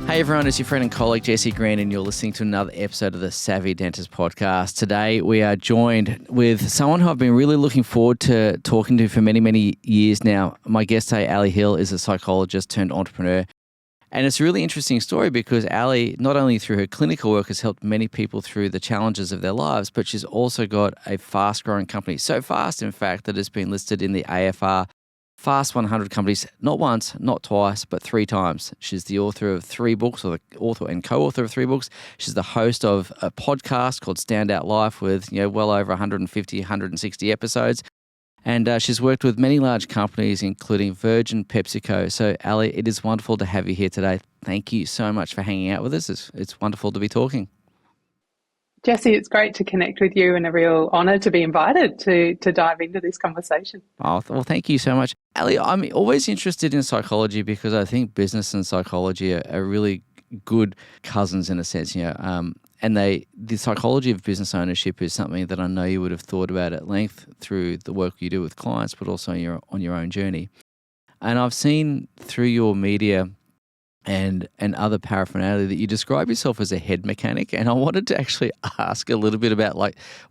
Hey everyone, it's your friend and colleague Jesse Green, and you're listening to another episode of the Savvy Dentist Podcast. Today we are joined with someone who I've been really looking forward to talking to for many, many years now. My guest today, Ali Hill, is a psychologist turned entrepreneur. And it's a really interesting story because Ali, not only through her clinical work, has helped many people through the challenges of their lives, but she's also got a fast-growing company. So fast, in fact, that it's been listed in the AFR Fast 100 companies, not once, not twice, but 3 times. She's the author of 3 books, or the author and co-author of 3 books. She's the host of a podcast called Standout Life with well over 150, 160 episodes. And she's worked with many large companies, including Virgin, PepsiCo. So, Ali, it is wonderful to have you here today. Thank you so much for hanging out with us. It's wonderful to be talking. Jesse, it's great to connect with you and a real honour to be invited to dive into this conversation. Oh, well, thank you so much. Ali, I'm always interested in psychology because I think business and psychology are really good cousins in a sense, and the psychology of business ownership is something that I know you would have thought about at length through the work you do with clients, but also on your own journey. And I've seen through your media and other paraphernalia that you describe yourself as a head mechanic. And I wanted to actually ask a little bit about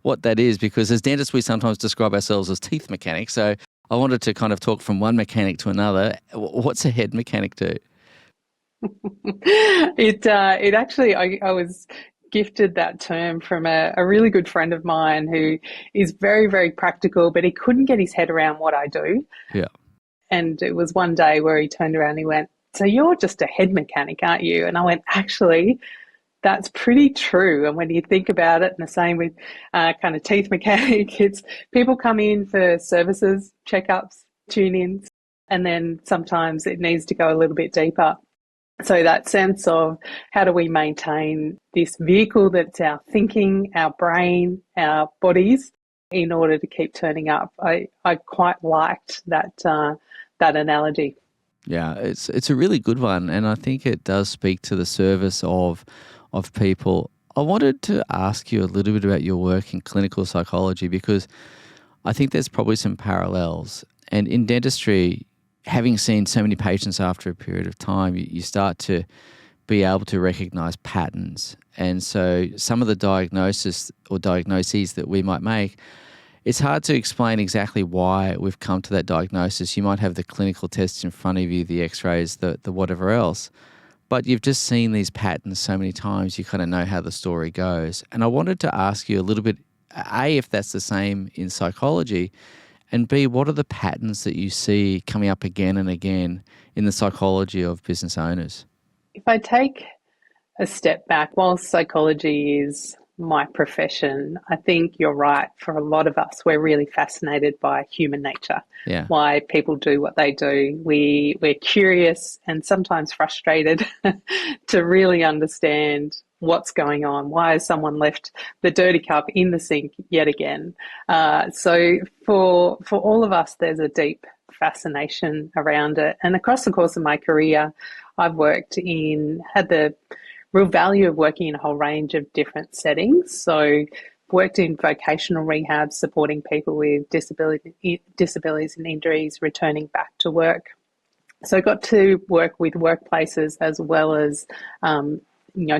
what that is, because as dentists, we sometimes describe ourselves as teeth mechanics. So I wanted to kind of talk from one mechanic to another. What's a head mechanic do? It actually, I was gifted that term from a really good friend of mine who is very, very practical, but he couldn't get his head around what I do. Yeah. And it was one day where he turned around and he went, "So you're just a head mechanic, aren't you?" And I went, "Actually, that's pretty true." And when you think about it, and the same with kind of teeth mechanic, it's people come in for services, checkups, tune-ins, and then sometimes it needs to go a little bit deeper. So that sense of how do we maintain this vehicle that's our thinking, our brain, our bodies, in order to keep turning up. I quite liked that analogy. Yeah, it's a really good one, and I think it does speak to the service of people. I wanted to ask you a little bit about your work in clinical psychology, because I think there's probably some parallels. And in dentistry, having seen so many patients after a period of time, you start to be able to recognize patterns. And so some of the diagnoses that we might make, it's hard to explain exactly why we've come to that diagnosis. You might have the clinical tests in front of you, the x-rays, the whatever else, but you've just seen these patterns so many times, you kind of know how the story goes. And I wanted to ask you a little bit, A, if that's the same in psychology, and B, what are the patterns that you see coming up again and again in the psychology of business owners? If I take a step back, while psychology is my profession, I think you're right. For a lot of us, we're really fascinated by human nature. Yeah. Why people do what they do. We're curious and sometimes frustrated to really understand what's going on. Why has someone left the dirty cup in the sink yet again? So for all of us, there's a deep fascination around it. And across the course of my career, I've had the real value of working in a whole range of different settings. So worked in vocational rehab, supporting people with disabilities and injuries returning back to work. So I got to work with workplaces as well as,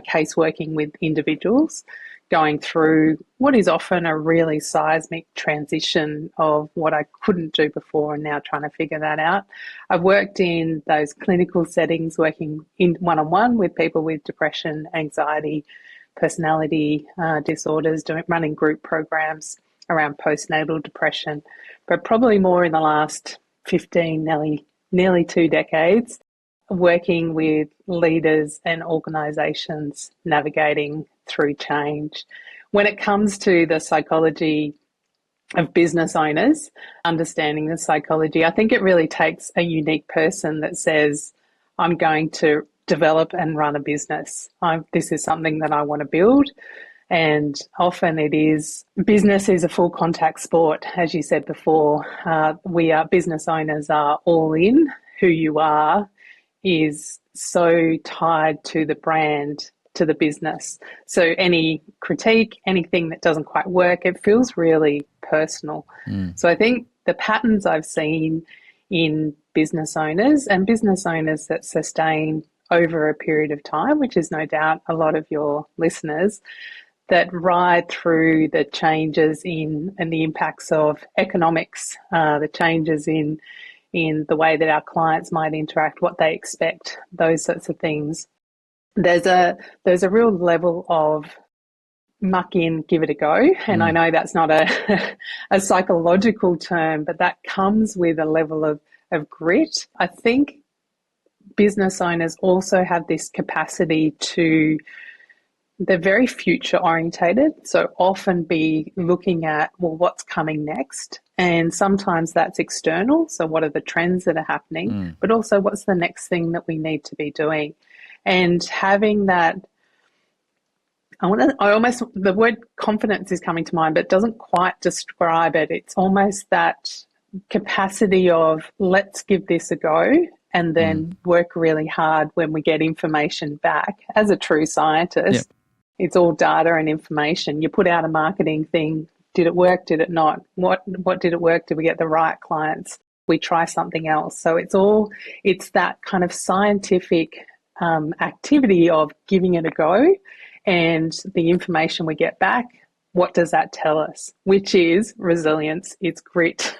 case working with individuals, going through what is often a really seismic transition of what I couldn't do before and now trying to figure that out. I've worked in those clinical settings, working in one-on-one with people with depression, anxiety, personality disorders, running group programs around postnatal depression, but probably more in the last 15, nearly 2 decades, working with leaders and organisations navigating through change. When it comes to the psychology of business owners, understanding the psychology, I think it really takes a unique person that says, I'm going to develop and run a business. This is something that I want to build. And often business is a full contact sport. As you said before, business owners are all in. Who you are is so tied to the brand, to the business. So any critique, anything that doesn't quite work, it feels really personal. So I think the patterns I've seen in business owners and business owners that sustain over a period of time, which is no doubt a lot of your listeners, that ride through the changes in and the impacts of economics, the changes in the way that our clients might interact, what they expect, those sorts of things. There's a real level of muck in, give it a go. And I know that's not a psychological term, but that comes with a level of grit. I think business owners also have this capacity to, they're very future orientated, so often be looking at, well, what's coming next? And sometimes that's external, so what are the trends that are happening, but also what's the next thing that we need to be doing? And having that, the word confidence is coming to mind, but it doesn't quite describe it. It's almost that capacity of, let's give this a go, and then work really hard when we get information back. As a true scientist, it's all data and information. You put out a marketing thing. Did it work? Did it not? What did it work? Did we get the right clients? We try something else. So it's that kind of scientific activity of giving it a go, and the information we get back, what does that tell us? Which is resilience, it's grit.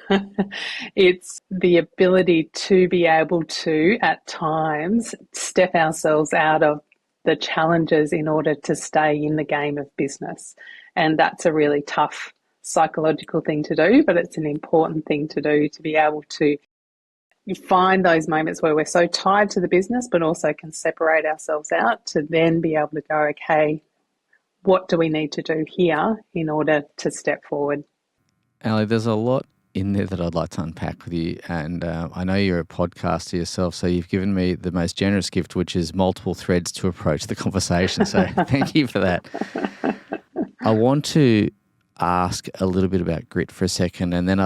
It's the ability to be able to, at times, step ourselves out of the challenges in order to stay in the game of business. And that's a really tough psychological thing to do, but it's an important thing to do, to be able to find those moments where we're so tied to the business, but also can separate ourselves out to then be able to go, okay, what do we need to do here in order to step forward? Ali, there's a lot in there that I'd like to unpack with you. And I know you're a podcaster yourself, so you've given me the most generous gift, which is multiple threads to approach the conversation. So thank you for that. I want to ask a little bit about grit for a second, and then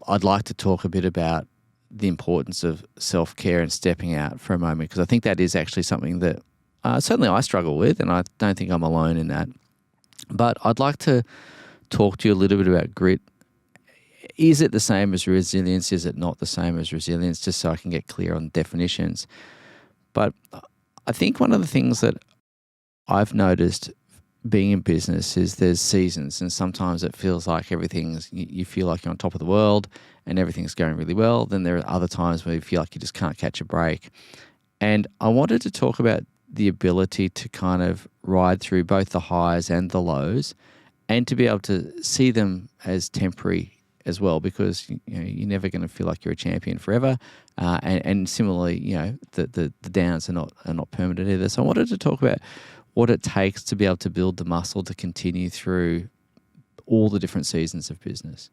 I'd like to talk a bit about the importance of self-care and stepping out for a moment, because I think that is actually something that certainly I struggle with, and I don't think I'm alone in that. But I'd like to talk to you a little bit about grit. Is it the same as resilience? Is it not the same as resilience? Just so I can get clear on definitions. But I think one of the things that I've noticed being in business is there's seasons, and sometimes it feels like you feel like you're on top of the world and everything's going really well. Then there are other times where you feel like you just can't catch a break. And I wanted to talk about the ability to kind of ride through both the highs and the lows, and to be able to see them as temporary as well, because you're never going to feel like you're a champion forever. And similarly, the downs are not permanent either. So I wanted to talk about what it takes to be able to build the muscle to continue through all the different seasons of business.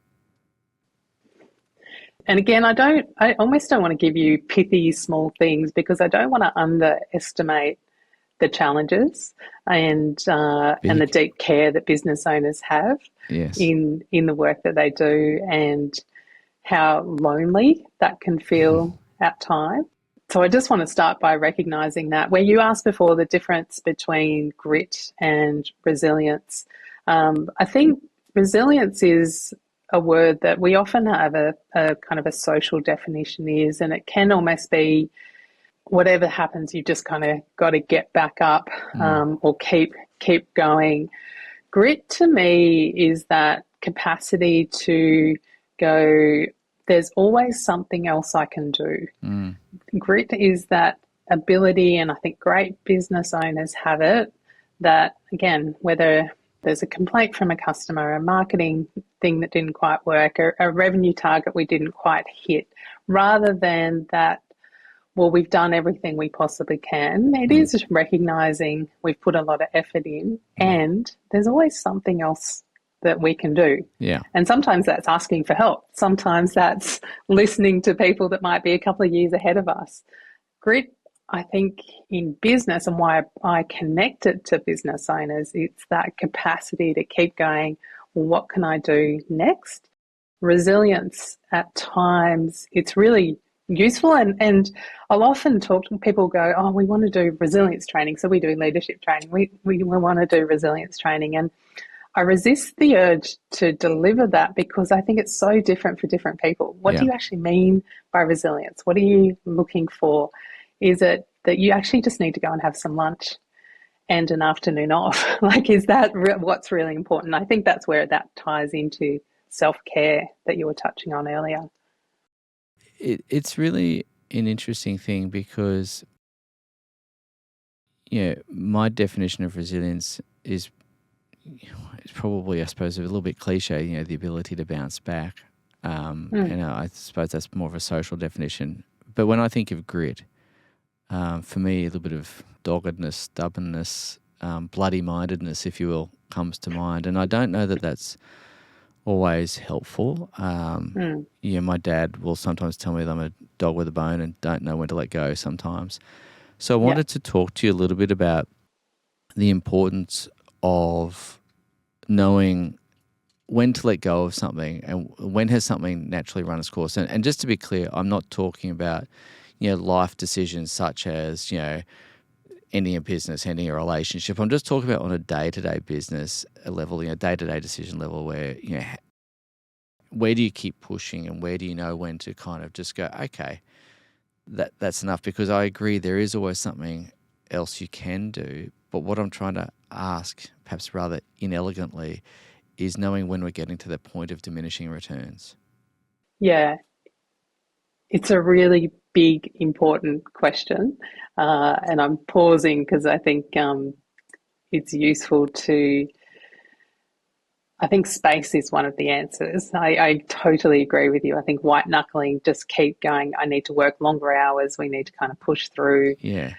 And again, I almost don't want to give you pithy small things, because I don't want to underestimate the challenges and the deep care that business owners have in the work that they do, and how lonely that can feel at times. So I just want to start by recognising that. Where you asked before the difference between grit and resilience, I think resilience is a word that we often have a kind of a social definition is, and it can almost be whatever happens, you just kind of got to get back up or keep going. Grit to me is that capacity to go, there's always something else I can do. Grit is that ability, and I think great business owners have it, that, again, whether there's a complaint from a customer, a marketing thing that didn't quite work, or a revenue target we didn't quite hit, rather than that, well, we've done everything we possibly can. It is just recognising we've put a lot of effort in, and there's always something else that we can do. Yeah. And sometimes that's asking for help. Sometimes that's listening to people that might be a couple of years ahead of us. Grit, I think, in business, and why I connect it to business owners, it's that capacity to keep going, well, what can I do next? Resilience, at times, it's really useful, and I'll often talk to people go, oh, we want to do resilience training, so we do leadership training. We want to do resilience training, and I resist the urge to deliver that, because I think it's so different for different people. What do you actually mean by resilience? What are you looking for? Is it that you actually just need to go and have some lunch and an afternoon off. Like, is that what's really important? I think that's where that ties into self-care that you were touching on earlier. It's really an interesting thing because, my definition of resilience is it's probably, I suppose, a little bit cliche, the ability to bounce back. And I suppose that's more of a social definition. But when I think of grit, for me, a little bit of doggedness, stubbornness, bloody-mindedness, if you will, comes to mind. And I don't know that that's always helpful. My dad will sometimes tell me that I'm a dog with a bone and don't know when to let go sometimes. So I wanted to talk to you a little bit about the importance of knowing when to let go of something and when has something naturally run its course. And just to be clear, I'm not talking about, life decisions such as, ending a business, ending a relationship. I'm just talking about on a day-to-day business level, day-to-day decision level where, where do you keep pushing and where do you know when to kind of just go, okay, that's enough? Because I agree there is always something else you can do. But what I'm trying to ask, perhaps rather inelegantly, is knowing when we're getting to the point of diminishing returns. Yeah, it's a really big, important question. And I'm pausing because I think it's useful to, I think space is one of the answers. I totally agree with you. I think white knuckling, just keep going, I need to work longer hours, we need to kind of push through. Yeah.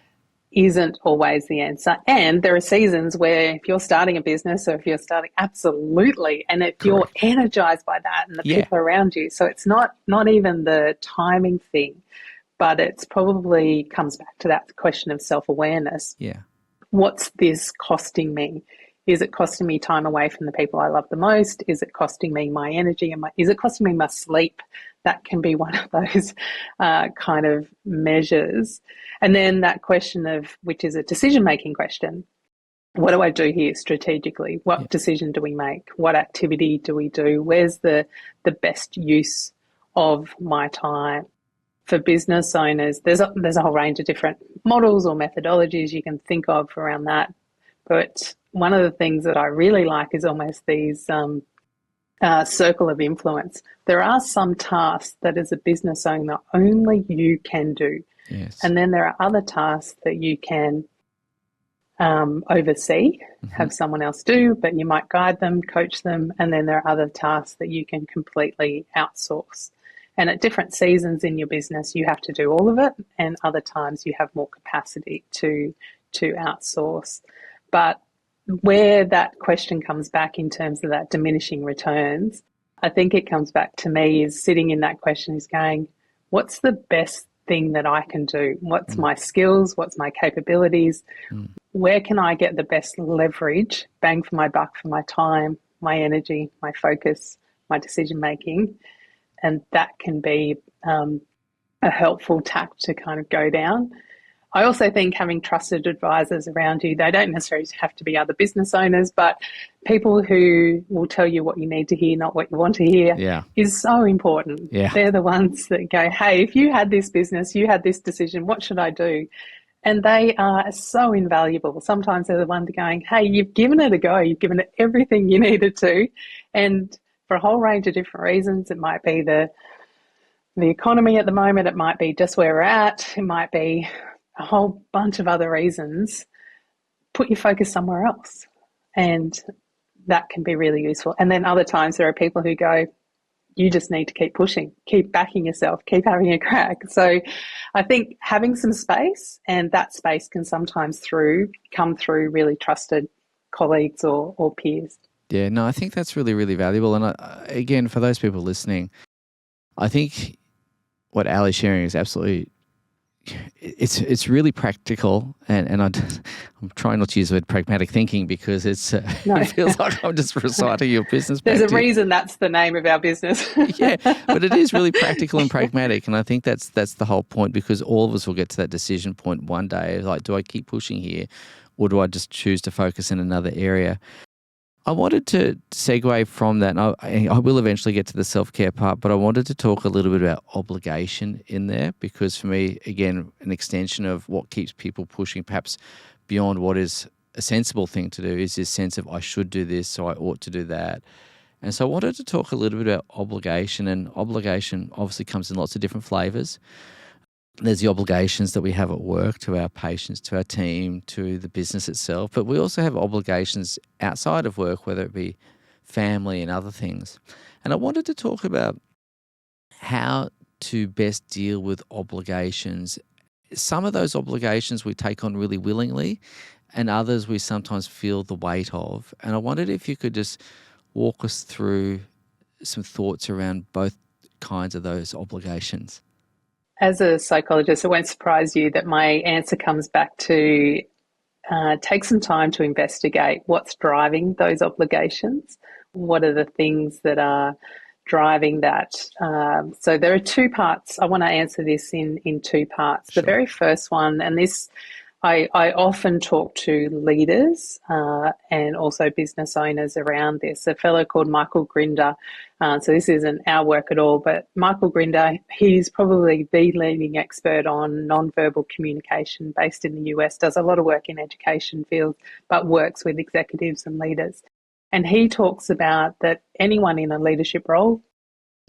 Isn't always the answer. And there are seasons where if you're starting a business or if you're starting, absolutely. And if you're energized by that and the people around you. So it's not even the timing thing, but it's probably comes back to that question of self-awareness. Yeah. What's this costing me? Is it costing me time away from the people I love the most? Is it costing me my energy? Is it costing me my sleep? That can be one of those kind of measures. And then that question of, which is a decision-making question, what do I do here strategically? What decision do we make? What activity do we do? Where's the best use of my time? For business owners, there's a whole range of different models or methodologies you can think of around that. But one of the things that I really like is almost these circle of influence. There are some tasks that as a business owner only you can do. Yes. And then there are other tasks that you can oversee, have someone else do, but you might guide them, coach them. And then there are other tasks that you can completely outsource. And at different seasons in your business, you have to do all of it. And other times you have more capacity to outsource. But where that question comes back in terms of that diminishing returns, I think it comes back to me is sitting in that question is going, what's the best thing that I can do? What's my skills? What's my capabilities? Where can I get the best leverage, bang for my buck, for my time, my energy, my focus, my decision making? And that can be a helpful tack to kind of go down. I also think having trusted advisors around you, they don't necessarily have to be other business owners, but people who will tell you what you need to hear, not what you want to hear, is so important. Yeah. They're the ones that go, hey, if you had this business, you had this decision, what should I do? And they are so invaluable. Sometimes they're the ones going, hey, you've given it a go. You've given it everything you needed to. And for a whole range of different reasons, it might be the economy at the moment. It might be just where we're at. It might be a whole bunch of other reasons. Put your focus somewhere else. And that can be really useful. And then other times there are people who go, you just need to keep pushing, keep backing yourself, keep having a crack. So I think having some space, and that space can sometimes come through really trusted colleagues or peers. Yeah, no, I think that's really, really valuable. And again, for those people listening, I think what Ali's sharing is absolutely, it's really practical. And I'm trying not to use the word pragmatic thinking because it feels like I'm just reciting your business. There's a reason that's the name of our business. Yeah, but it is really practical and pragmatic. And I think that's the whole point, because all of us will get to that decision point one day. Like, do I keep pushing here or do I just choose to focus in another area? I wanted to segue from that, and I will eventually get to the self-care part, but I wanted to talk a little bit about obligation in there, because for me, again, an extension of what keeps people pushing perhaps beyond what is a sensible thing to do is this sense of I should do this, so I ought to do that. And so I wanted to talk a little bit about obligation, and obligation obviously comes in lots of different flavours. There's the obligations that we have at work to our patients, to our team, to the business itself. But we also have obligations outside of work, whether it be family and other things. And I wanted to talk about how to best deal with obligations. Some of those obligations we take on really willingly, and others we sometimes feel the weight of. And I wondered if you could just walk us through some thoughts around both kinds of those obligations. As a psychologist, it won't surprise you that my answer comes back to take some time to investigate what's driving those obligations. What are the things that are driving that? So there are two parts. I want to answer this in two parts. Sure. The very first one, and this I often talk to leaders and also business owners around this. A fellow called Michael Grinder. So this isn't our work at all, but Michael Grinder, he's probably the leading expert on nonverbal communication based in the US, does a lot of work in education fields, but works with executives and leaders. And he talks about that anyone in a leadership role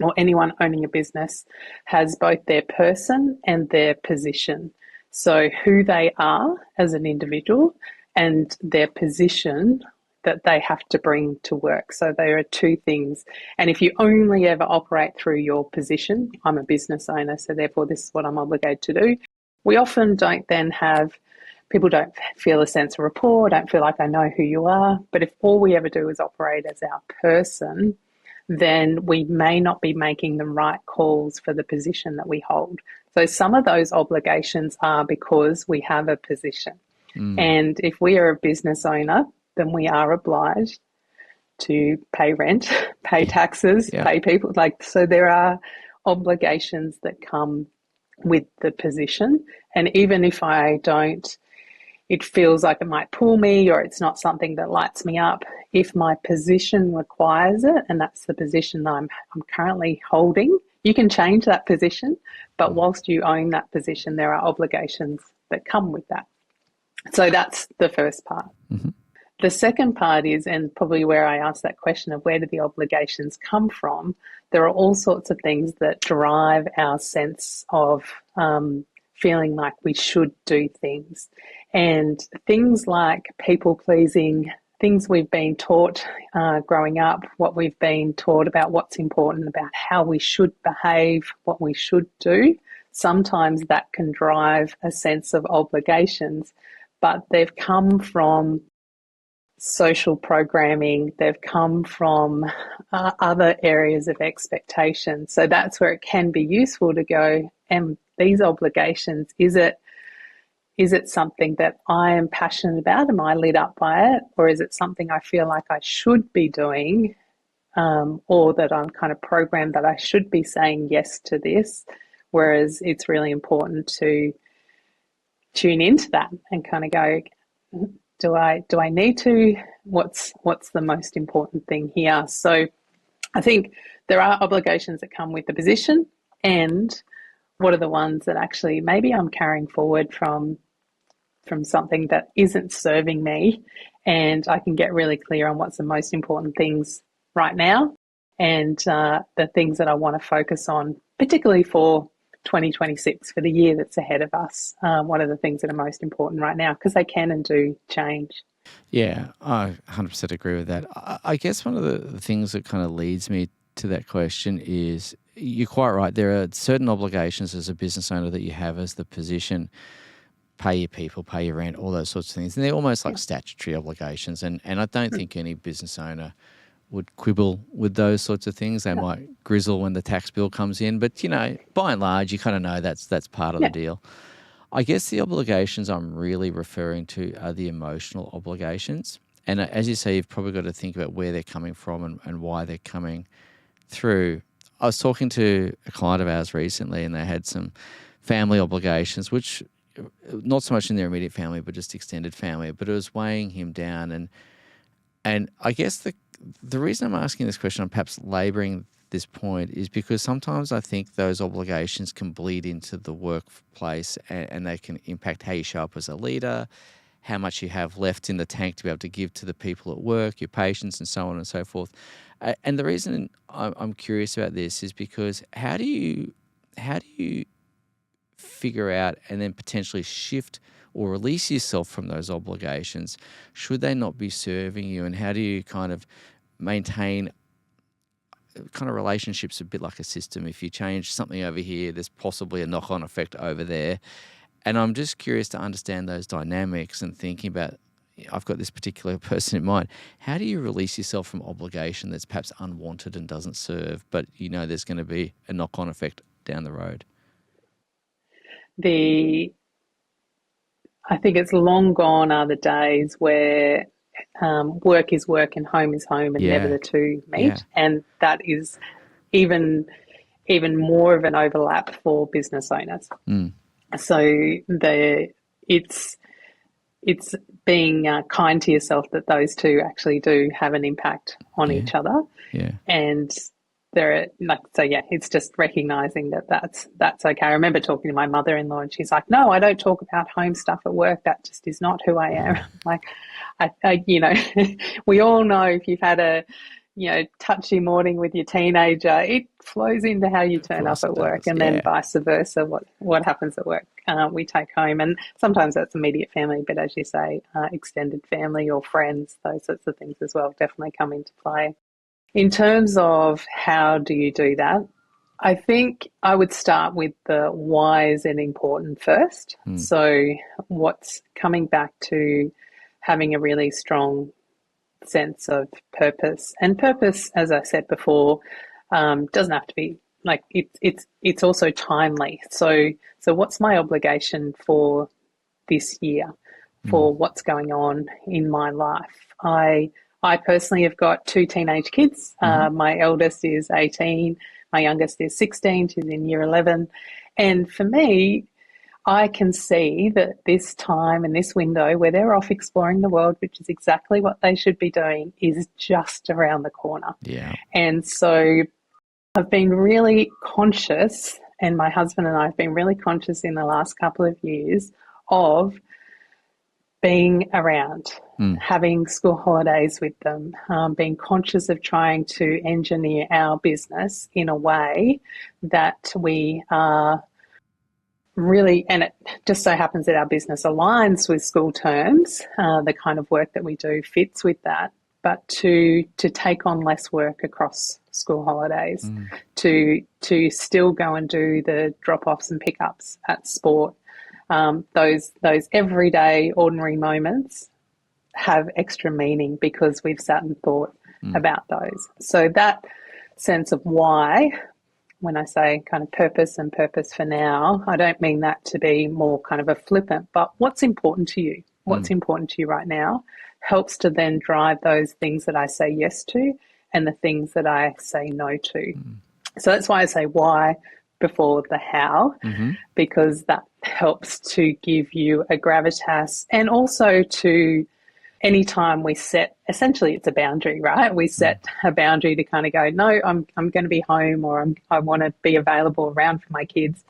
or anyone owning a business has both their person and their position. So who they are as an individual and their position that they have to bring to work. So there are two things. And if you only ever operate through your position, I'm a business owner, so therefore this is what I'm obligated to do. We often don't then have, people don't feel a sense of rapport, don't feel like I know who you are. But if all we ever do is operate as our person, then we may not be making the right calls for the position that we hold. So some of those obligations are because we have a position. And if we are a business owner, then we are obliged to pay rent, pay taxes, pay people. So there are obligations that come with the position. And even if I don't, it feels like it might pull me or it's not something that lights me up. If my position requires it, and that's the position that I'm currently holding, you can change that position, but whilst you own that position, there are obligations that come with that. So that's the first part. Mm-hmm. The second part is, and probably where I asked that question of where do the obligations come from, there are all sorts of things that drive our sense of feeling like we should do things. And things like people pleasing, things we've been taught growing up, what we've been taught about what's important, about how we should behave, what we should do. Sometimes that can drive a sense of obligations, but they've come from social programming, they've come from other areas of expectation. So that's where it can be useful to go, and these obligations, is it something that I am passionate about? Am I lit up by it? Or is it something I feel like I should be doing, or that I'm kind of programmed that I should be saying yes to this? Whereas it's really important to tune into that and kind of go, do I need to? What's the most important thing here? So I think there are obligations that come with the position, and what are the ones that actually maybe I'm carrying forward from something that isn't serving me, and I can get really clear on what's the most important things right now, and the things that I want to focus on, particularly for 2026, for the year that's ahead of us. What are the things that are most important right now? Because they can and do change. Yeah, I 100% agree with that. I guess one of the things that kind of leads me to that question is, you're quite right, there are certain obligations as a business owner that you have as the position: pay your people, pay your rent, all those sorts of things. And they're almost like statutory obligations. And I don't think any business owner would quibble with those sorts of things. They might grizzle when the tax bill comes in. But, by and large, you kind of know that's part of the deal. I guess the obligations I'm really referring to are the emotional obligations. And as you say, you've probably got to think about where they're coming from and why they're coming through. I was talking to a client of ours recently, and they had some family obligations, which not so much in their immediate family, but just extended family. But it was weighing him down. And And I guess the reason I'm asking this question, I'm perhaps labouring this point, is because sometimes I think those obligations can bleed into the workplace, and they can impact how you show up as a leader, how much you have left in the tank to be able to give to the people at work, your patients, and so on and so forth. And the reason I'm curious about this is because how do you figure out and then potentially shift or release yourself from those obligations should they not be serving you? And how do you kind of maintain kind of relationships a bit like a system? If you change something over here, there's possibly a knock-on effect over there. And I'm just curious to understand those dynamics and thinking about, I've got this particular person in mind. How do you release yourself from obligation that's perhaps unwanted and doesn't serve, but you know there's going to be a knock-on effect down the road? I think it's long gone are the days where work is work and home is home and never Yeah, the two meet. yeah, And that is even more of an overlap for business owners. mm, So it's being kind to yourself that those two actually do have an impact on yeah, each other. yeah, And it's just recognizing that that's okay. I remember talking to my mother-in-law, and she's like, "No, I don't talk about home stuff at work. That just is not who I am." Like, we all know if you've had a touchy morning with your teenager, it flows into how you of turn up course it at work, does. and then Yeah, vice versa. What happens at work, we take home, and sometimes that's immediate family, but as you say, extended family or friends, those sorts of things as well definitely come into play. In terms of how do you do that, I think I would start with the why is it important first. mm, So what's coming back to having a really strong sense of purpose. And purpose, as I said before, doesn't have to be like it's also timely. So what's my obligation for this year, mm, for what's going on in my life? I personally have got two teenage kids. mm-hmm, My eldest is 18, my youngest is 16. She's in year 11, and for me, I can see that this time and this window where they're off exploring the world, which is exactly what they should be doing, is just around the corner. yeah, And so I've been really conscious, and my husband and I have been really conscious in the last couple of years of being around, mm, having school holidays with them, being conscious of trying to engineer our business in a way that we are really, and it just so happens that our business aligns with school terms, the kind of work that we do fits with that, but to take on less work across school holidays, mm, to still go and do the drop-offs and pickups at sport. Those everyday ordinary moments have extra meaning because we've sat and thought mm, about those. So that sense of why, when I say kind of purpose and purpose for now, I don't mean that to be more kind of a flippant, but what's important to you? What's mm, important to you right now helps to then drive those things that I say yes to and the things that I say no to. mm, So that's why I say why before the how, mm-hmm, because that helps to give you a gravitas, and also to anytime we set, essentially it's a boundary, right? We mm, set a boundary to kind of go, no, I'm going to be home, or I want to be available around for my kids.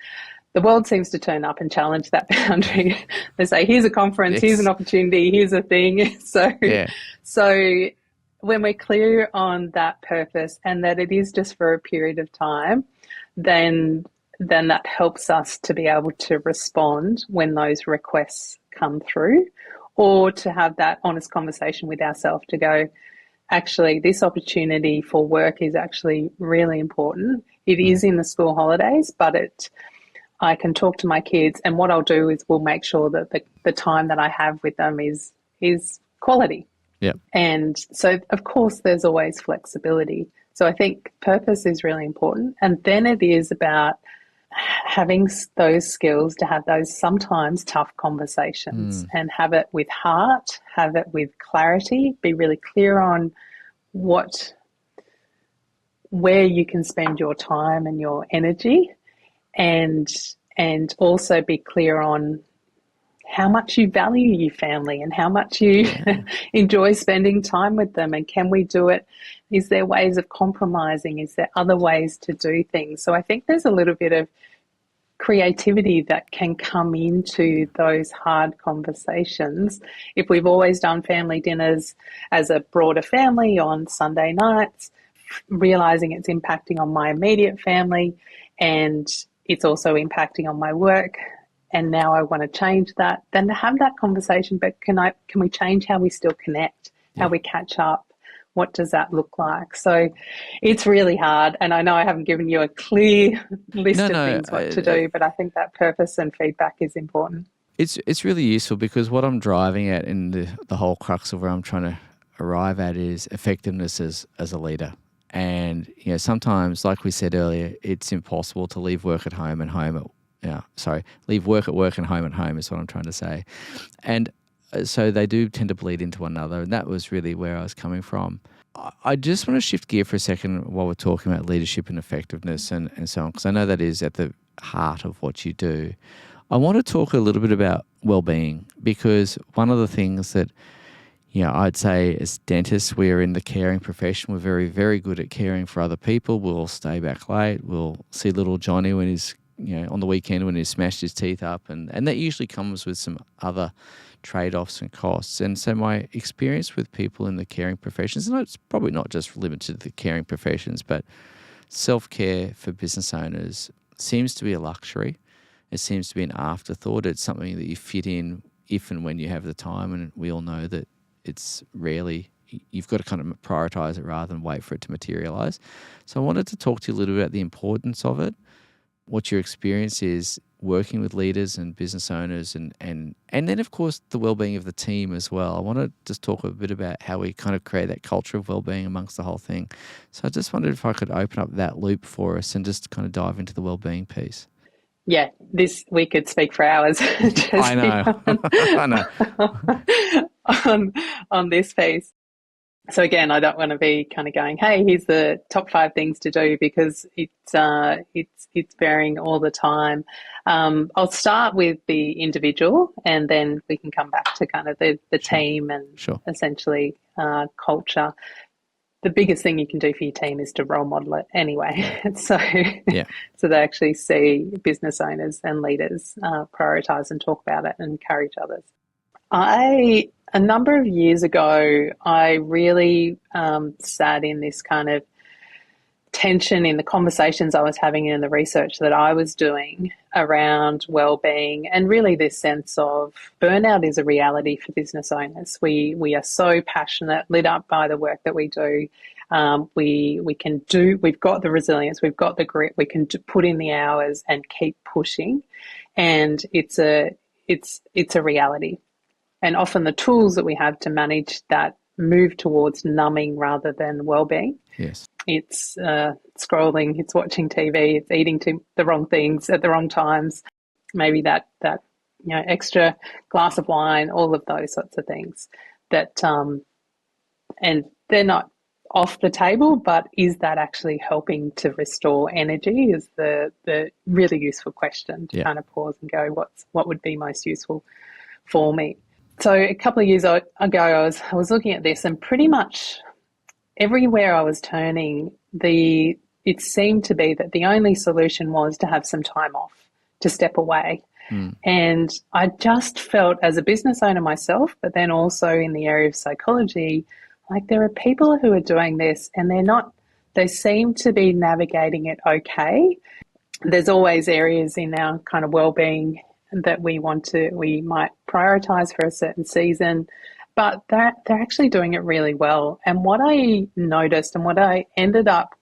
The world seems to turn up and challenge that boundary. They say, here's a conference, here's an yes, opportunity, here's a thing. yeah, So when we're clear on that purpose and that it is just for a period of time, then that helps us to be able to respond when those requests come through, or to have that honest conversation with ourselves to go, actually, this opportunity for work is actually really important. It mm, is in the school holidays, but I can talk to my kids, and what I'll do is we'll make sure that the time that I have with them is quality. yeah, And so, of course, there's always flexibility. So I think purpose is really important. And then it is about having those skills to have those sometimes tough conversations, mm, and have it with heart, have it with clarity, be really clear on where you can spend your time and your energy, and also be clear on how much you value your family and how much you enjoy spending time with them, and can we do it? Is there ways of compromising? Is there other ways to do things? So I think there's a little bit of creativity that can come into those hard conversations. If we've always done family dinners as a broader family on Sunday nights, realizing it's impacting on my immediate family and it's also impacting on my work, and now I want to change that, then to have that conversation, but can we change how we still connect, how we catch up? What does that look like? So it's really hard. And I know I haven't given you a clear list of things what to do, but I think that purpose and feedback is important. It's really useful, because what I'm driving at in the whole crux of where I'm trying to arrive at is effectiveness as a leader. And, sometimes, like we said earlier, it's impossible to leave work at home and leave work at work and home at home is what I'm trying to say. And so they do tend to bleed into one another, and that was really where I was coming from. I just want to shift gear for a second while we're talking about leadership and effectiveness and so on, because I know that is at the heart of what you do. I want to talk a little bit about well-being, because one of the things that, I'd say as dentists, we're in the caring profession. We're very, very good at caring for other people. We'll stay back late. We'll see little Johnny when he's, on the weekend when he's smashed his teeth up, and that usually comes with some other trade-offs and costs. And so my experience with people in the caring professions, and it's probably not just limited to the caring professions, but self-care for business owners seems to be a luxury. It seems to be an afterthought. It's something that you fit in if and when you have the time, and we all know that it's rarely, you've got to kind of prioritize it rather than wait for it to materialize. So I wanted to talk to you a little bit about the importance of it, what your experience is working with leaders and business owners, and then, of course, the well-being of the team as well. I want to just talk a bit about how we kind of create that culture of well-being amongst the whole thing. So I just wondered if I could open up that loop for us and just kind of dive into the well-being piece. Yeah, we could speak for hours. I know. I know. on this piece. So again, I don't want to be kind of going, hey, here's the top 5 things to do, because it's varying all the time. I'll start with the individual, and then we can come back to kind of the team and essentially culture. The biggest thing you can do for your team is to role model it anyway. So they actually see business owners and leaders prioritise and talk about it and encourage others. A number of years ago, I really sat in this kind of tension in the conversations I was having and in the research that I was doing around well-being, and really this sense of burnout is a reality for business owners. We are so passionate, lit up by the work that we do. We've got the resilience, we've got the grit, we can put in the hours and keep pushing, and it's a reality. And often the tools that we have to manage that move towards numbing rather than well-being. Yes. It's scrolling, it's watching TV, it's eating the wrong things at the wrong times, maybe that extra glass of wine, all of those sorts of things that and they're not off the table, but is that actually helping to restore energy is the really useful question to kind of pause and go, what would be most useful for me? So a couple of years ago, I was looking at this, and pretty much everywhere I was turning, it seemed to be that the only solution was to have some time off, to step away. And I just felt, as a business owner myself, but then also in the area of psychology, like there are people who are doing this and they seem to be navigating it okay. There's always areas in our kind of well-being that we might prioritize for a certain season, but they're actually doing it really well. And what I noticed and what I ended up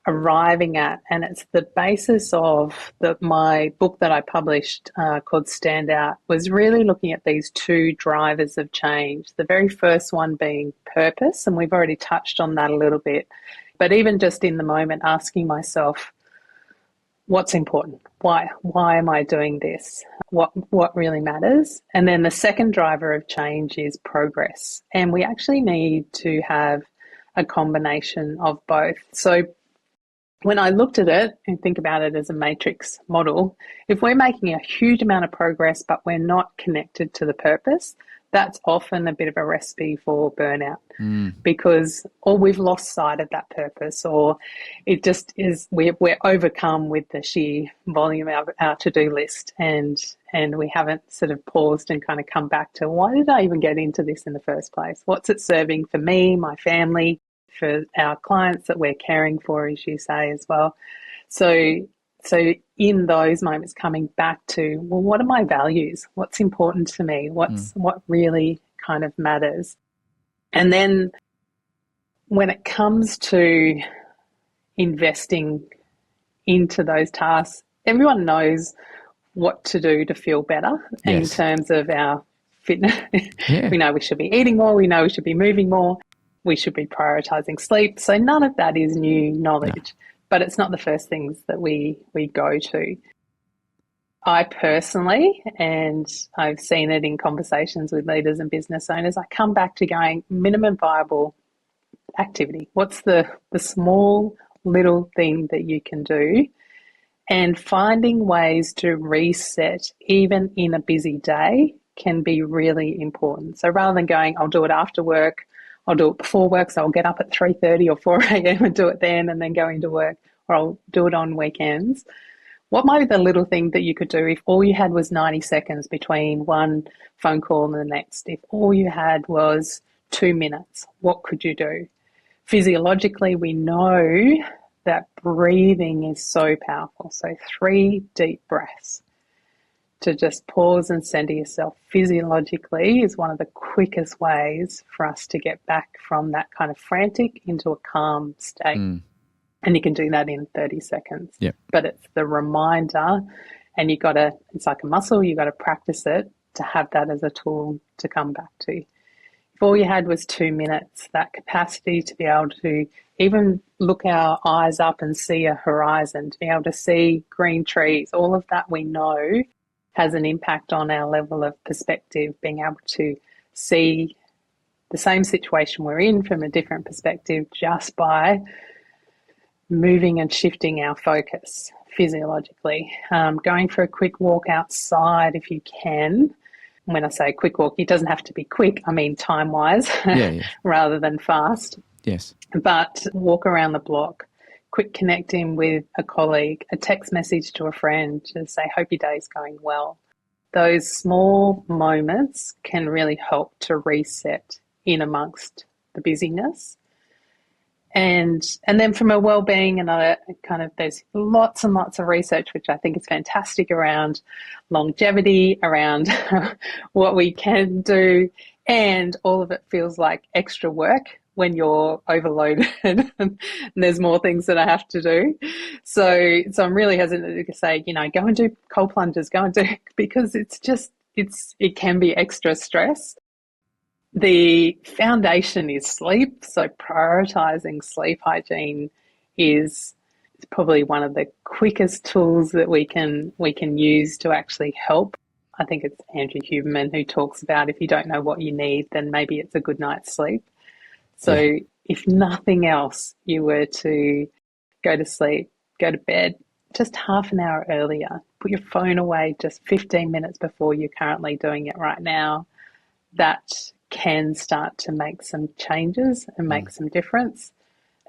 arriving at, and it's the basis of my book that I published called Stand Out, was really looking at these 2 drivers of change. The very first one being purpose, and we've already touched on that a little bit, but even just in the moment asking myself, what's important? Why am I doing this? What really matters? And then the second driver of change is progress. And we actually need to have a combination of both. So when I looked at it and think about it as a matrix model, if we're making a huge amount of progress but we're not connected to the purpose, that's often a bit of a recipe for burnout, because or we've lost sight of that purpose, or it just is we're overcome with the sheer volume of our to-do list, and we haven't sort of paused and kind of come back to, why did I even get into this in the first place? What's it serving for me, my family, for our clients that we're caring for, as you say, as well. So in those moments, coming back to, well, what are my values? What's important to me? What really kind of matters? And then when it comes to investing into those tasks, everyone knows what to do to feel better in terms of our fitness. Yeah. We know we should be eating more. We know we should be moving more. We should be prioritising sleep. So none of that is new knowledge, but it's not the first things that we go to. I personally, and I've seen it in conversations with leaders and business owners, I come back to going minimum viable activity. What's the small little thing that you can do? And finding ways to reset even in a busy day can be really important. So rather than going, I'll do it after work, I'll do it before work, so I'll get up at 3:30 or 4 a.m. and do it then and then go into work, or I'll do it on weekends. What might be the little thing that you could do if all you had was 90 seconds between one phone call and the next? If all you had was 2 minutes, what could you do? Physiologically, we know that breathing is so powerful. So 3 deep breaths to just pause and center yourself physiologically is one of the quickest ways for us to get back from that kind of frantic into a calm state. And you can do that in 30 seconds. Yep. But it's the reminder, and it's like a muscle, you got to practice it to have that as a tool to come back to. If all you had was 2 minutes, that capacity to be able to even look our eyes up and see a horizon, to be able to see green trees, all of that we know has an impact on our level of perspective, being able to see the same situation we're in from a different perspective just by moving and shifting our focus physiologically. Going for a quick walk outside if you can. When I say quick walk, it doesn't have to be quick, I mean time-wise, rather than fast. Yes. But walk around the block, quick connecting with a colleague, a text message to a friend to say, hope your day's going well. Those small moments can really help to reset in amongst the busyness. And then from a wellbeing and there's lots and lots of research, which I think is fantastic, around longevity, around what we can do, and all of it feels like extra work when you're overloaded and there's more things that I have to do. So I'm really hesitant to say, go and do cold plunges, because it can be extra stress. The foundation is sleep, so prioritising sleep hygiene is probably one of the quickest tools that we can use to actually help. I think it's Andrew Huberman who talks about, if you don't know what you need, then maybe it's a good night's sleep. So if nothing else, you were to go to sleep, go to bed just half an hour earlier, put your phone away just 15 minutes before you're currently doing it right now, that can start to make some changes and make some difference.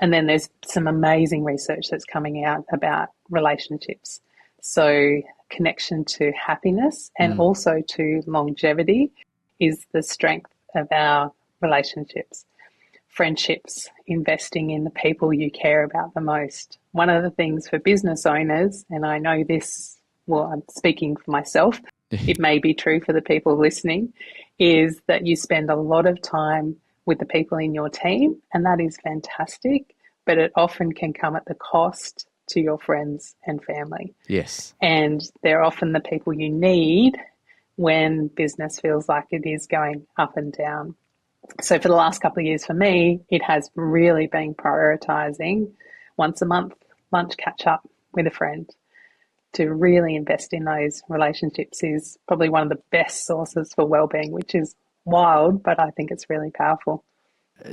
And then there's some amazing research that's coming out about relationships. So connection to happiness and also to longevity is the strength of our relationships. Friendships, investing in the people you care about the most. One of the things for business owners, and I know this, well, I'm speaking for myself, it may be true for the people listening, is that you spend a lot of time with the people in your team, and that is fantastic, but it often can come at the cost to your friends and family. Yes. And they're often the people you need when business feels like it is going up and down. So for the last couple of years for me, it has really been prioritising once a month lunch catch up with a friend. To really invest in those relationships is probably one of the best sources for wellbeing, which is wild, but I think it's really powerful.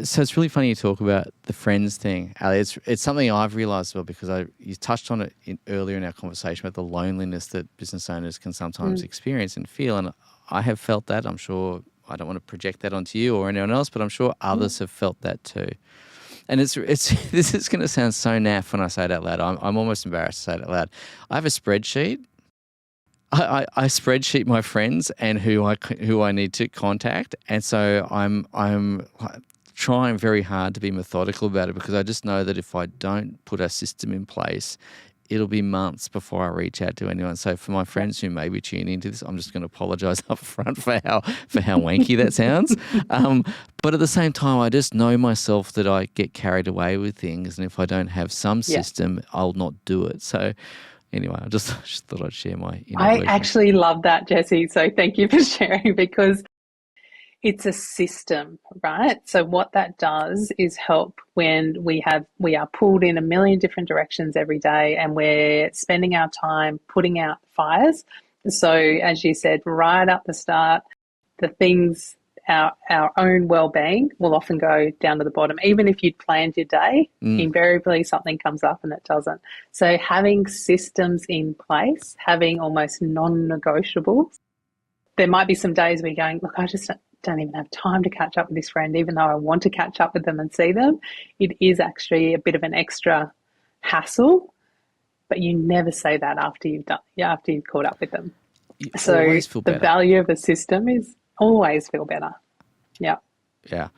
So it's really funny you talk about the friends thing, Ali. It's something I've realised as well, because you touched on it earlier in our conversation about the loneliness that business owners can sometimes experience and feel, and I have felt that. I'm sure I don't want to project that onto you or anyone else, but I'm sure others have felt that too. And it's this is going to sound so naff when I say it out loud. I'm almost embarrassed to say it out loud. I have a spreadsheet. I spreadsheet my friends and who I need to contact, and so I'm trying very hard to be methodical about it, because I just know that if I don't put a system in place, it'll be months before I reach out to anyone. So for my friends who may be tuning into this, I'm just going to apologise up front for how wanky that sounds. But at the same time, I just know myself that I get carried away with things, and if I don't have some system, I'll not do it. So anyway, I just thought I'd share my inner I wisdom. actually love that, Jesse. So thank you for sharing, because it's a system, right? So what that does is help when we are pulled in a million different directions every day, and we're spending our time putting out fires. So as you said, right up the start, the things, our own well-being will often go down to the bottom. Even if you'd planned your day, invariably something comes up and it doesn't. So having systems in place, having almost non-negotiables. There might be some days where you're going, look, I just don't even have time to catch up with this friend, even though I want to catch up with them and see them. It is actually a bit of an extra hassle, but you never say that after you've caught up with them. You So always feel the better. value of a system is always feel better. Yeah. Yeah.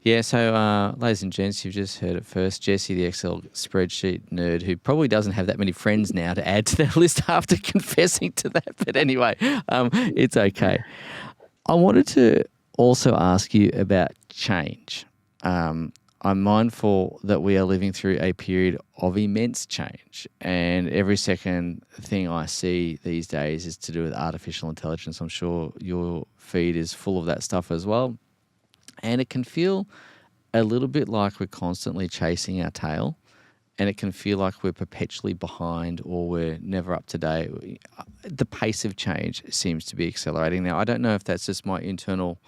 Yeah, so ladies and gents, you've just heard it first. Jesse, the Excel spreadsheet nerd, who probably doesn't have that many friends now to add to their list after confessing to that. But anyway, it's okay. I wanted to also ask you about change. I'm mindful that we are living through a period of immense change, and every second thing I see these days is to do with artificial intelligence. I'm sure your feed is full of that stuff as well. And it can feel a little bit like we're constantly chasing our tail, and it can feel like we're perpetually behind or we're never up to date. The pace of change seems to be accelerating now. I don't know if that's just my internal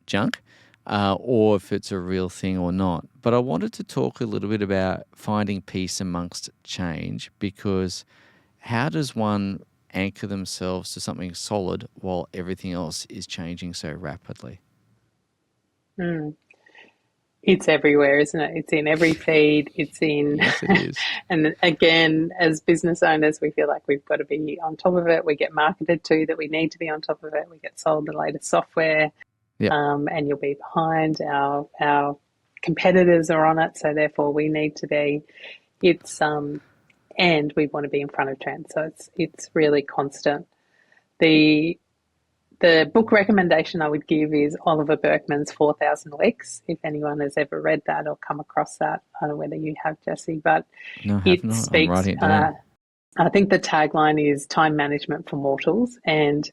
junk or if it's a real thing or not. But I wanted to talk a little bit about finding peace amongst change, because how does one anchor themselves to something solid while everything else is changing so rapidly? It's everywhere, isn't it? It's in every feed. It's in, Yes, it is. and again, as business owners, we feel like we've got to be on top of it. We get marketed to that we need to be on top of it. We get sold the latest software, Yep. And you'll be behind. Our competitors are on it, so therefore we need to be. And we want to be in front of trends. So it's really constant. The book recommendation I would give is Oliver Burkeman's 4,000 Weeks, if anyone has ever read that or come across that. I don't know whether you have, Jesse, but No, I have not. speaks, I'm writing it down. I think the tagline is time management for mortals, and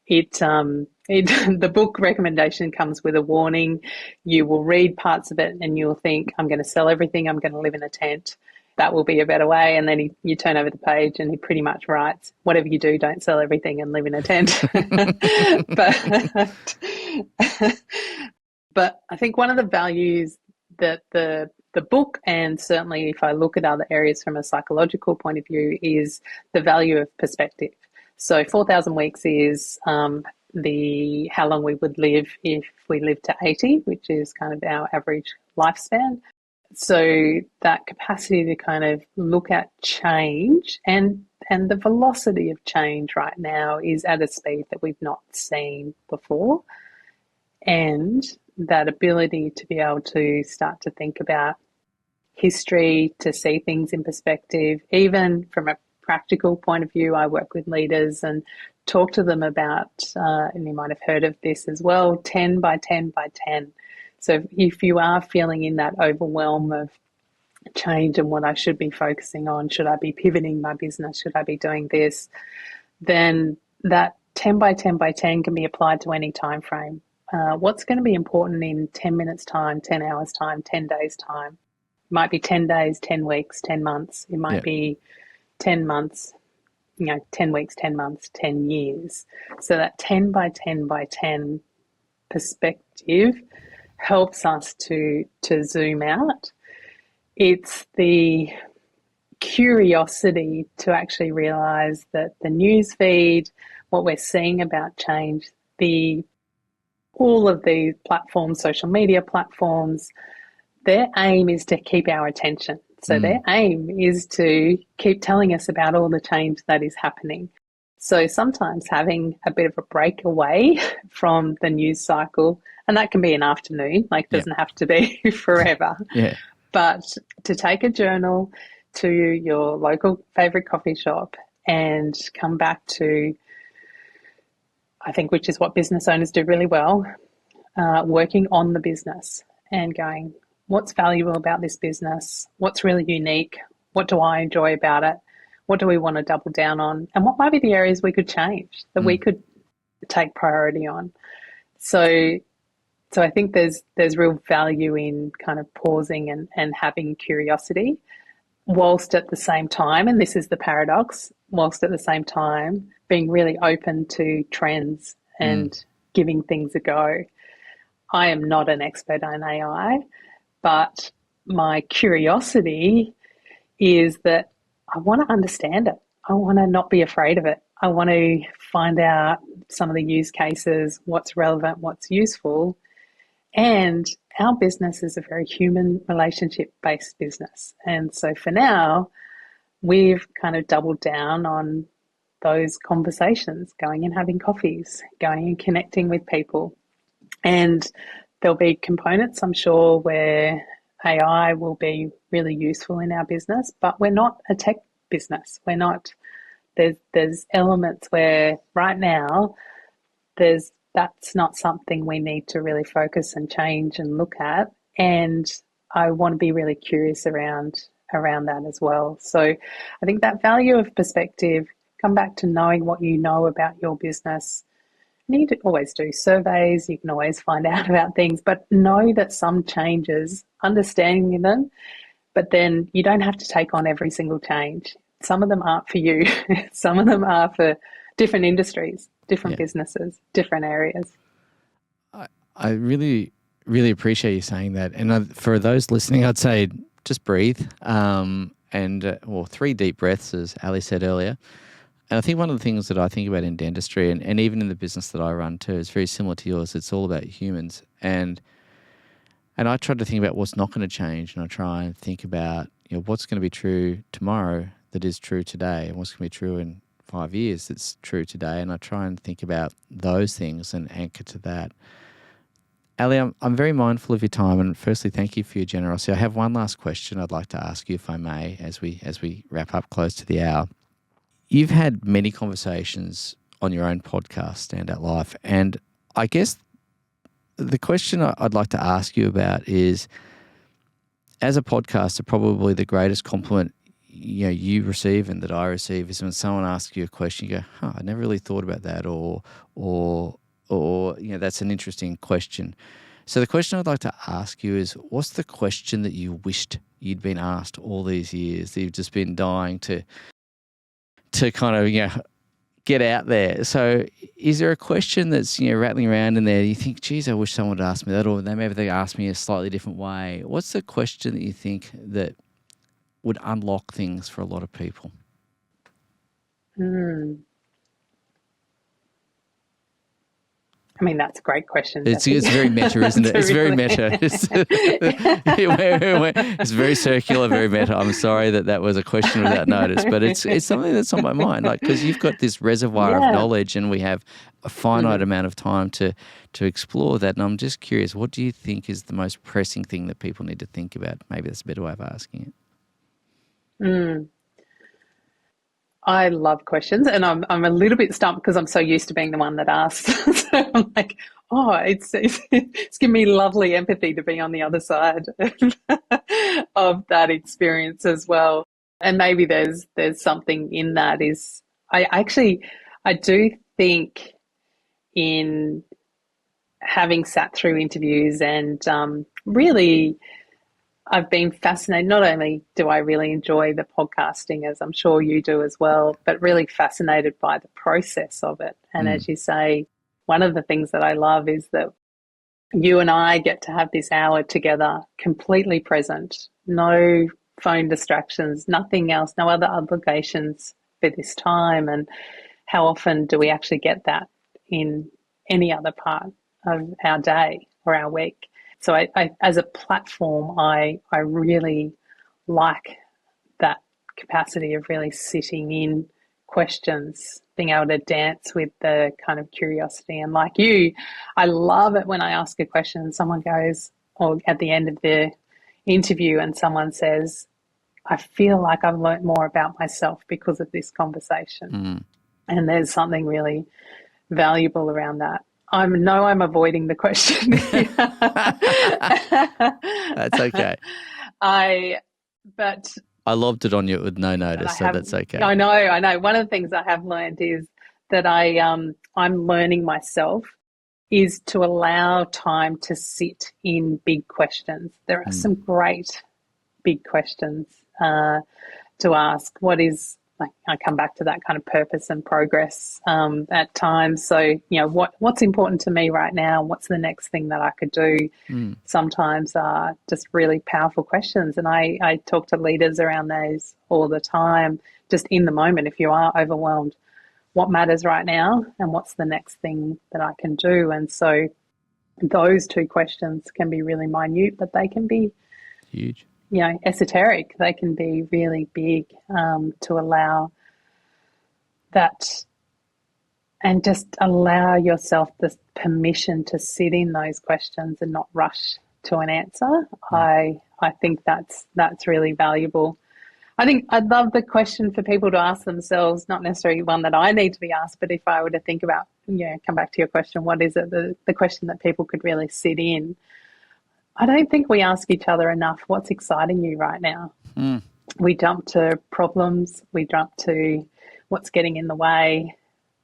the book recommendation comes with a warning. You will read parts of it and you'll think, I'm going to sell everything, I'm going to live in a tent. That will be a better way. And then you turn over the page and he pretty much writes, whatever you do, don't sell everything and live in a tent. But I think one of the values that the book, and certainly if I look at other areas from a psychological point of view, is the value of perspective. So 4,000 weeks is how long we would live if we lived to 80, which is kind of our average lifespan. So that capacity to kind of look at change and the velocity of change right now is at a speed that we've not seen before. And that ability to be able to start to think about history, to see things in perspective, even from a practical point of view. I work with leaders and talk to them about, and you might have heard of this as well, 10 by 10 by 10. So if you are feeling in that overwhelm of change and what I should be focusing on, should I be pivoting my business, should I be doing this, then that 10 by 10 by 10 can be applied to any time frame. What's going to be important in 10 minutes time, 10 hours time, 10 days time? It might be 10 days, 10 weeks, 10 months. It might be 10 months, 10 weeks, 10 months, 10 years. So that 10 by 10 by 10 perspective helps us to zoom out. It's the curiosity to actually realize that the news feed, what we're seeing about change, all of these platforms, social media platforms, their aim is to keep our attention. So their aim is to keep telling us about all the change that is happening. So sometimes having a bit of a break away from the news cycle, and that can be an afternoon, like it doesn't have to be forever. Yeah. But to take a journal to your local favourite coffee shop and come back to, I think, which is what business owners do really well, working on the business and going, what's valuable about this business? What's really unique? What do I enjoy about it? What do we want to double down on? And what might be the areas we could change, that we could take priority on? So I think there's real value in kind of pausing and having curiosity, whilst at the same time, and this is the paradox, whilst at the same time being really open to trends and giving things a go. I am not an expert on AI, but my curiosity is that I want to understand it. I want to not be afraid of it. I want to find out some of the use cases, what's relevant, what's useful. And our business is a very human relationship-based business. And so for now, we've kind of doubled down on those conversations, going and having coffees, going and connecting with people. And there'll be components, I'm sure, where AI will be really useful in our business, but we're not a tech business. We're not, there's elements where right now that's not something we need to really focus and change and look at. And I want to be really curious around that as well. So I think that value of perspective, come back to knowing what you know about your business. You can always do surveys, you can always find out about things, but know that some changes, understanding them, but then you don't have to take on every single change. Some of them aren't for you. Some of them are for different industries, different businesses, different areas. I really, really appreciate you saying that. And for those listening, I'd say just breathe and 3 deep breaths, as Ali said earlier. And I think one of the things that I think about in dentistry and even in the business that I run too is very similar to yours. It's all about humans. And I try to think about what's not going to change, and I try and think about what's going to be true tomorrow that is true today, and what's going to be true in 5 years that's true today. And I try and think about those things and anchor to that. Ali, I'm very mindful of your time, and firstly, thank you for your generosity. I have one last question I'd like to ask you, if I may, as we wrap up close to the hour. You've had many conversations on your own podcast, Stand Out Life, and I guess the question I'd like to ask you about is, as a podcaster, probably the greatest compliment you receive and that I receive is when someone asks you a question, you go, I never really thought about that, or that's an interesting question. So the question I'd like to ask you is, what's the question that you wished you'd been asked all these years, that you've just been dying to kind of, get out there? So is there a question that's, rattling around in there, you think, geez, I wish someone would ask me that, or maybe they asked me a slightly different way? What's the question that you think that would unlock things for a lot of people? I mean, that's a great question. It's very meta, isn't it? It's very meta. It's very circular, very meta. I'm sorry that was a question without notice, but it's something that's on my mind. Like, because you've got this reservoir of knowledge, and we have a finite amount of time to explore that. And I'm just curious, what do you think is the most pressing thing that people need to think about? Maybe that's a better way of asking it. I love questions, and I'm a little bit stumped because I'm so used to being the one that asks. So I'm like, it's given me lovely empathy to be on the other side of that experience as well. And maybe there's something in that. I do think, in having sat through interviews and really, I've been fascinated. Not only do I really enjoy the podcasting, as I'm sure you do as well, but really fascinated by the process of it. And as you say, one of the things that I love is that You and I get to have this hour together, completely present, no phone distractions, nothing else, no other obligations for this time. And how often do we actually get that in any other part of our day or our week? So as a platform, I really like that capacity of really sitting in questions, being able to dance with the kind of curiosity. And like you, I love it when I ask a question and someone goes, or at the end of the interview, and someone says, I feel like I've learned more about myself because of this conversation. And there's something really valuable around that. I'm avoiding the question. That's okay. But I lobbed it on you with no notice, so that's okay. I know. One of the things I have learned is that I'm learning myself is to allow time to sit in big questions. There are some great big questions to ask. What is, like, I come back to that kind of purpose and progress at times. So, what's important to me right now? What's the next thing that I could do? Sometimes are just really powerful questions. And I talk to leaders around those all the time, just in the moment. If you are overwhelmed, what matters right now and what's the next thing that I can do? And so those two questions can be really minute, but they can be huge. Esoteric. They can be really big, to allow that and just allow yourself the permission to sit in those questions and not rush to an answer. I think that's really valuable. I think I'd love the question for people to ask themselves, not necessarily one that I need to be asked, but if I were to think about, come back to your question, what is it, the question that people could really sit in? I don't think we ask each other enough, what's exciting you right now? We jump to problems, we jump to what's getting in the way,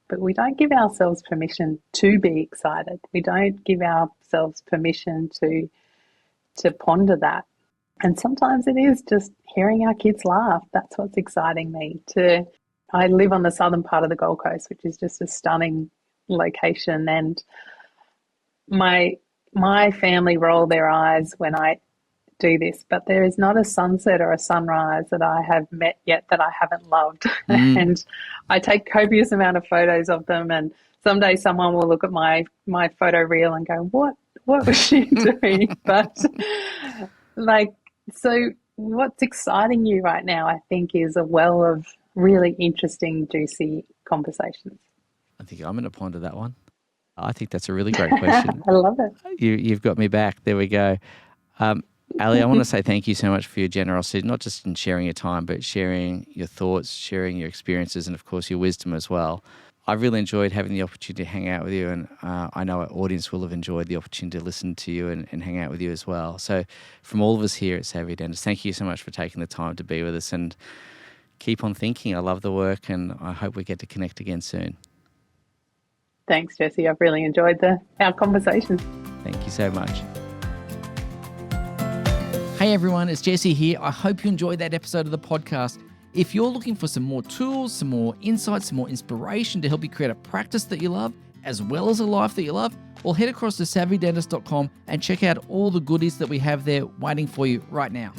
but we don't give ourselves permission to be excited. We don't give ourselves permission to ponder that. And sometimes it is just hearing our kids laugh. That's what's exciting me. I live on the southern part of the Gold Coast, which is just a stunning location, and my family roll their eyes when I do this, but there is not a sunset or a sunrise that I have met yet that I haven't loved. And I take copious amount of photos of them, and someday someone will look at my photo reel and go, what was she doing? But so what's exciting you right now, I think, is a well of really interesting, juicy conversations. I think I'm going to ponder that one. I think that's a really great question. I love it. You've got me back. There we go. Ali, I want to say thank you so much for your generosity, not just in sharing your time, but sharing your thoughts, sharing your experiences, and of course your wisdom as well. I've really enjoyed having the opportunity to hang out with you, and I know our audience will have enjoyed the opportunity to listen to you and hang out with you as well. So from all of us here at Savvy Dentist, thank you so much for taking the time to be with us, and keep on thinking. I love the work, and I hope we get to connect again soon. Thanks, Jesse. I've really enjoyed our conversation. Thank you so much. Hey everyone, it's Jesse here. I hope you enjoyed that episode of the podcast. If you're looking for some more tools, some more insights, some more inspiration to help you create a practice that you love, as well as a life that you love, well, head across to savvydentist.com and check out all the goodies that we have there waiting for you right now.